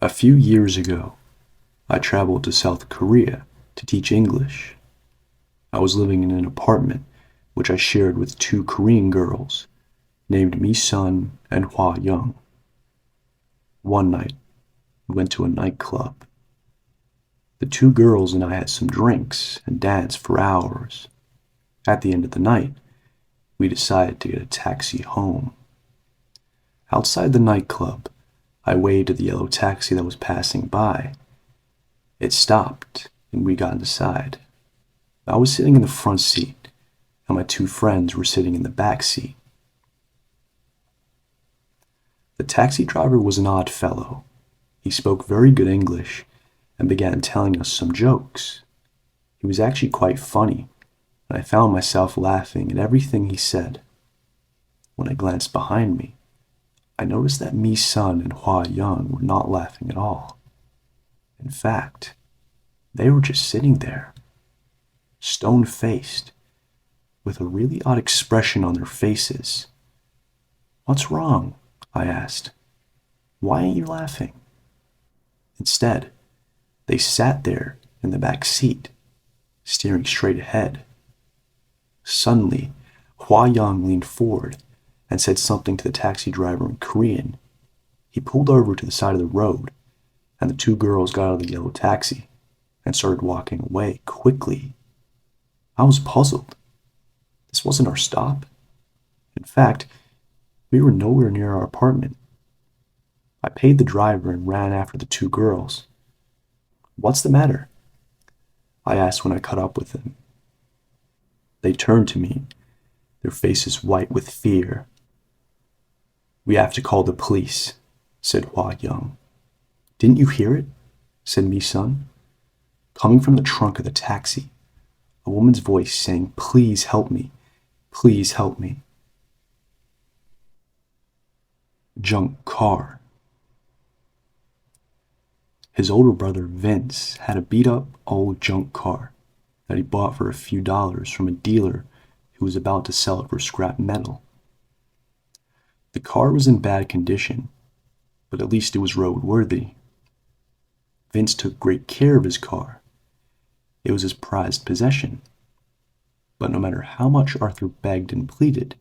A few years ago, I traveled to South Korea to teach English. I was living in an apartment which I shared with two Korean girls named Mi Sun and Hwa Young. One night, we went to a nightclub. The two girls and I had some drinks and danced for hours. At the end of the night, we decided to get a taxi home. Outside the nightclub, I waved at the yellow taxi that was passing by. It stopped, and we got inside. I was sitting in the front seat, and my two friends were sitting in the back seat. The taxi driver was an odd fellow. He spoke very good English and began telling us some jokes. He was actually quite funny, and I found myself laughing at everything he said. When I glanced behind me, I noticed that Mi Sun and Hwa Young were not laughing at all. In fact, they were just sitting there, stone-faced, with a really odd expression on their faces. "What's wrong?" I asked. "Why ain't you laughing?" Instead, they sat there in the back seat, staring straight ahead. Suddenly, Hwa Young leaned forward and said something to the taxi driver in Korean. He pulled over to the side of the road, and the two girls got out of the yellow taxi and started walking away quickly. I was puzzled. This wasn't our stop. In fact, we were nowhere near our apartment. I paid the driver and ran after the two girls. "What's the matter?" I asked when I caught up with them. They turned to me, their faces white with fear. "We have to call the police," said Hwa Young. "Didn't you hear it?" said Mi Sun. Coming from the trunk of the taxi, a woman's voice saying, "Please help me, please help me." Junk car. His older brother Vince had a beat-up old junk car that he bought for a few dollars from a dealer who was about to sell it for scrap metal. The car was in bad condition, but at least it was roadworthy. Vince took great care of his car. It was his prized possession. But no matter how much Arthur begged and pleaded,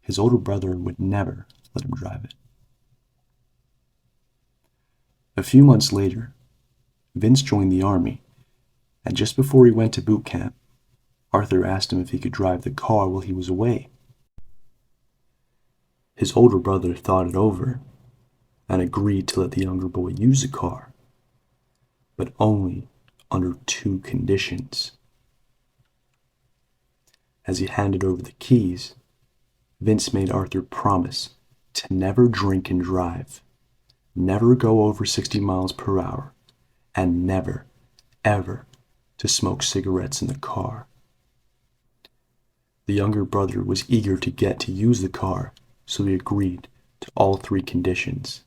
his older brother would never let him drive it. A few months later, Vince joined the army, and just before he went to boot camp, Arthur asked him if he could drive the car while he was away. His older brother thought it over and agreed to let the younger boy use the car, but only under two conditions. As he handed over the keys, Vince made Arthur promise to never drink and drive, never go over 60 miles per hour, and never, ever to smoke cigarettes in the car. The younger brother was eager to get to use the car, so he agreed to all three conditions.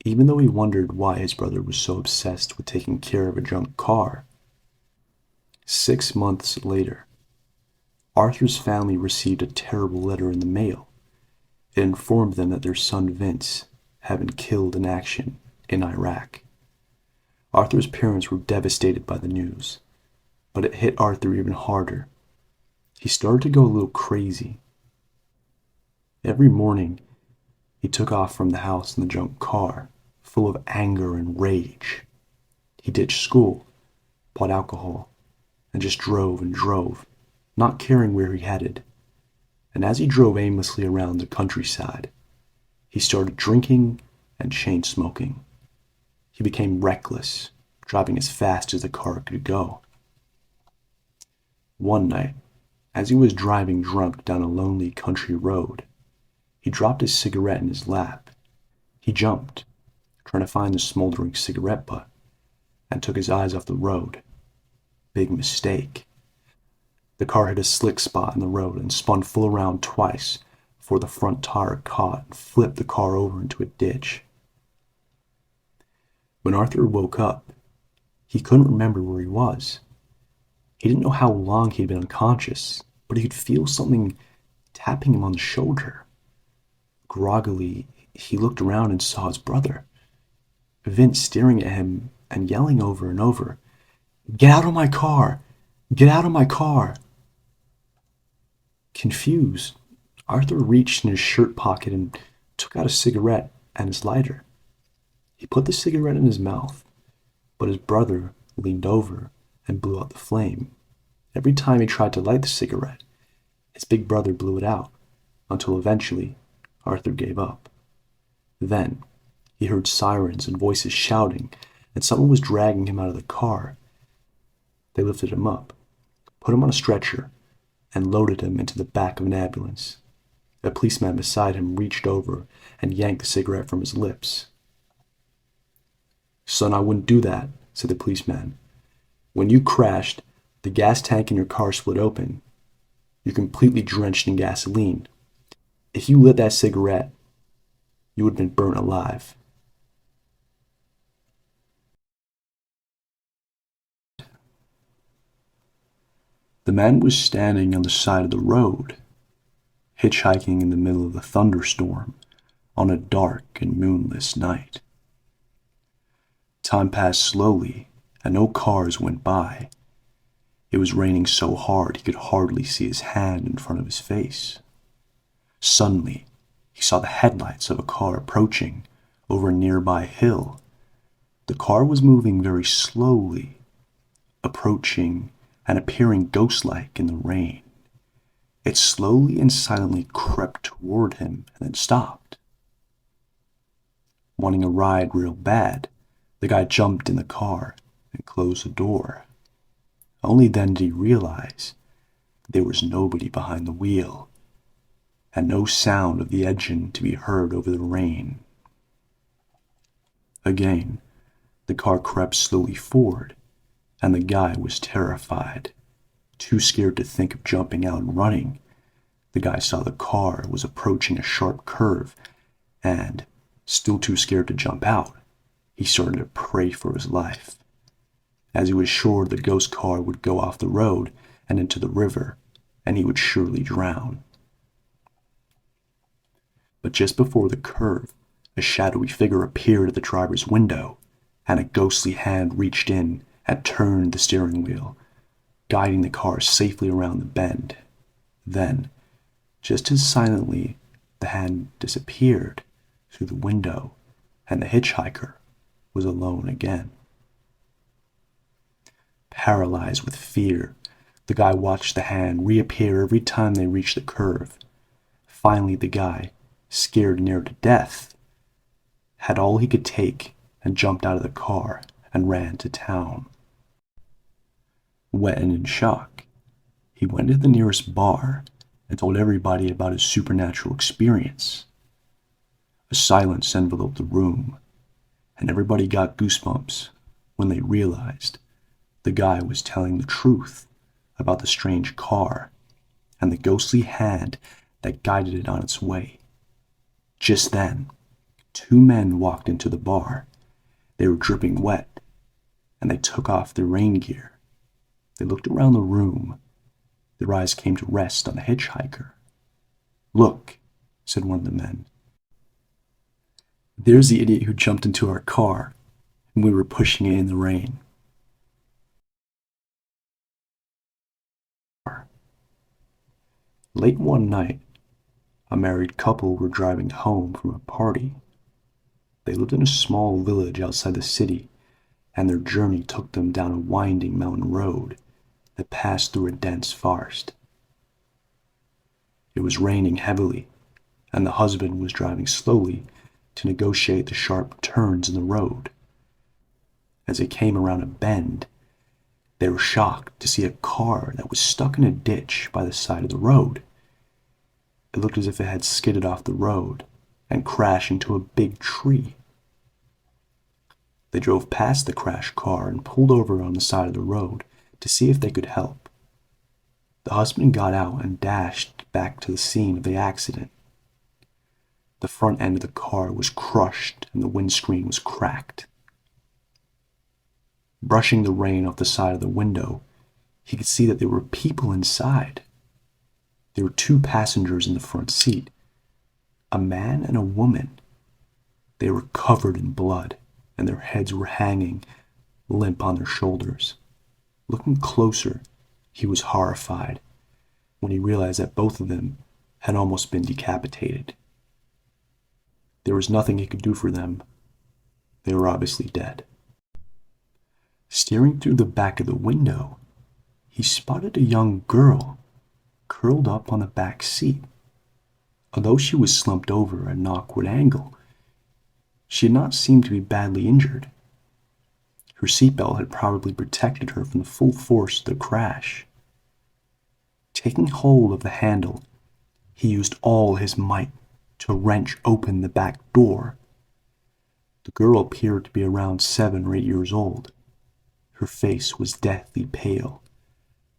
Even though he wondered why his brother was so obsessed with taking care of a junk car. 6 months later, Arthur's family received a terrible letter in the mail. It informed them that their son Vince had been killed in action in Iraq. Arthur's parents were devastated by the news, but it hit Arthur even harder. He started to go a little crazy. Every morning, he took off from the house in the junk car, full of anger and rage. He ditched school, bought alcohol, and just drove and drove, not caring where he headed. And as he drove aimlessly around the countryside, he started drinking and chain smoking. He became reckless, driving as fast as the car could go. One night, as he was driving drunk down a lonely country road, he dropped his cigarette in his lap. He jumped, trying to find the smoldering cigarette butt, and took his eyes off the road. Big mistake. The car hit a slick spot in the road and spun full around twice before the front tire caught and flipped the car over into a ditch. When Arthur woke up, he couldn't remember where he was. He didn't know how long he'd been unconscious, but he could feel something tapping him on the shoulder. Groggily, he looked around and saw his brother. Vince staring at him and yelling over and over, "Get out of my car! Get out of my car!" Confused, Arthur reached in his shirt pocket and took out a cigarette and his lighter. He put the cigarette in his mouth, but his brother leaned over and blew out the flame. Every time he tried to light the cigarette, his big brother blew it out, until eventually Arthur gave up. Then he heard sirens and voices shouting, and someone was dragging him out of the car. They lifted him up, put him on a stretcher, and loaded him into the back of an ambulance. A policeman beside him reached over and yanked the cigarette from his lips. "Son, I wouldn't do that," said the policeman. "When you crashed, the gas tank in your car split open. You're completely drenched in gasoline. If you lit that cigarette, you would have been burnt alive." The man was standing on the side of the road, hitchhiking in the middle of a thunderstorm on a dark and moonless night. Time passed slowly, and no cars went by. It was raining so hard he could hardly see his hand in front of his face. Suddenly, he saw the headlights of a car approaching over a nearby hill. The car was moving very slowly, approaching and appearing ghost-like in the rain. It slowly and silently crept toward him and then stopped. Wanting a ride real bad, the guy jumped in the car and closed the door. Only then did he realize there was nobody behind the wheel, and no sound of the engine to be heard over the rain. Again, the car crept slowly forward, and the guy was terrified. Too scared to think of jumping out and running, the guy saw the car was approaching a sharp curve, and, still too scared to jump out, he started to pray for his life, as he was sure the ghost car would go off the road and into the river, and he would surely drown. But just before the curve, a shadowy figure appeared at the driver's window, and a ghostly hand reached in and turned the steering wheel, guiding the car safely around the bend. Then, just as silently, the hand disappeared through the window, and the hitchhiker was alone again. Paralyzed with fear, the guy watched the hand reappear every time they reached the curve. Finally, the guy, scared near to death, had all he could take and jumped out of the car and ran to town. Wet and in shock, he went to the nearest bar and told everybody about his supernatural experience. A silence enveloped the room, and everybody got goosebumps when they realized the guy was telling the truth about the strange car and the ghostly hand that guided it on its way. Just then, two men walked into the bar. They were dripping wet, and they took off their rain gear. They looked around the room. Their eyes came to rest on the hitchhiker. "Look," said one of the men. "There's the idiot who jumped into our car, and we were pushing it in the rain." Late one night, a married couple were driving home from a party. They lived in a small village outside the city, and their journey took them down a winding mountain road that passed through a dense forest. It was raining heavily, and the husband was driving slowly to negotiate the sharp turns in the road. As they came around a bend, they were shocked to see a car that was stuck in a ditch by the side of the road. It looked as if it had skidded off the road and crashed into a big tree. They drove past the crashed car and pulled over on the side of the road to see if they could help. The husband got out and dashed back to the scene of the accident. The front end of the car was crushed and the windscreen was cracked. Brushing the rain off the side of the window, he could see that there were people inside. There were two passengers in the front seat, a man and a woman. They were covered in blood, and their heads were hanging limp on their shoulders. Looking closer, he was horrified when he realized that both of them had almost been decapitated. There was nothing he could do for them. They were obviously dead. Staring through the back of the window, he spotted a young girl curled up on the back seat. Although she was slumped over at an awkward angle, she did not seem to be badly injured. Her seatbelt had probably protected her from the full force of the crash. Taking hold of the handle, he used all his might to wrench open the back door. The girl appeared to be around 7 or 8 years old. Her face was deathly pale,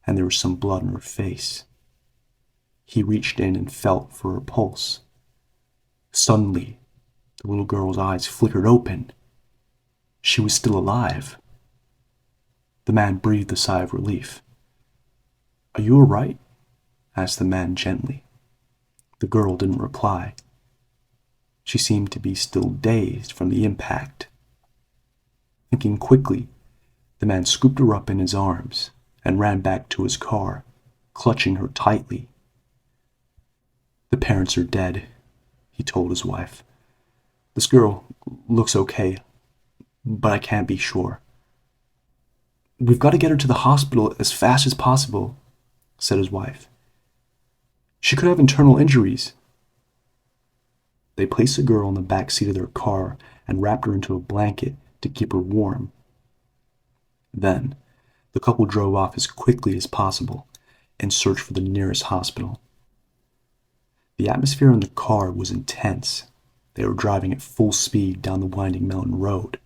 and there was some blood on her face. He reached in and felt for her pulse. Suddenly, the little girl's eyes flickered open. She was still alive. The man breathed a sigh of relief. "Are you all right?" asked the man gently. The girl didn't reply. She seemed to be still dazed from the impact. Thinking quickly, the man scooped her up in his arms and ran back to his car, clutching her tightly. "The parents are dead," he told his wife. "This girl looks okay, but I can't be sure." "We've got to get her to the hospital as fast as possible," said his wife. "She could have internal injuries." They placed the girl in the back seat of their car and wrapped her into a blanket to keep her warm. Then, the couple drove off as quickly as possible in search for the nearest hospital. The atmosphere in the car was intense. They were driving at full speed down the winding mountain road.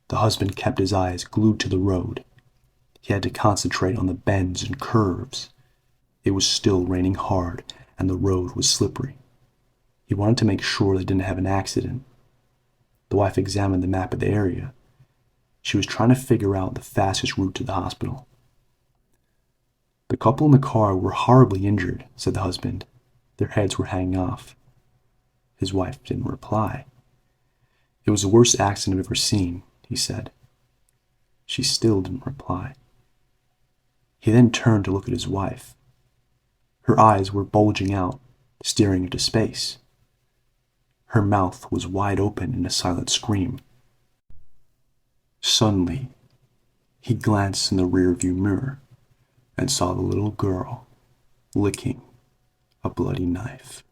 The husband kept his eyes glued to the road. He had to concentrate on the bends and curves. It was still raining hard, and the road was slippery. He wanted to make sure they didn't have an accident. The wife examined the map of the area. She was trying to figure out the fastest route to the hospital. "The couple in the car were horribly injured," said the husband. "Their heads were hanging off." His wife didn't reply. "It was the worst accident I've ever seen," he said. She still didn't reply. He then turned to look at his wife. Her eyes were bulging out, staring into space. Her mouth was wide open in a silent scream. Suddenly, he glanced in the rearview mirror and saw the little girl licking a bloody knife.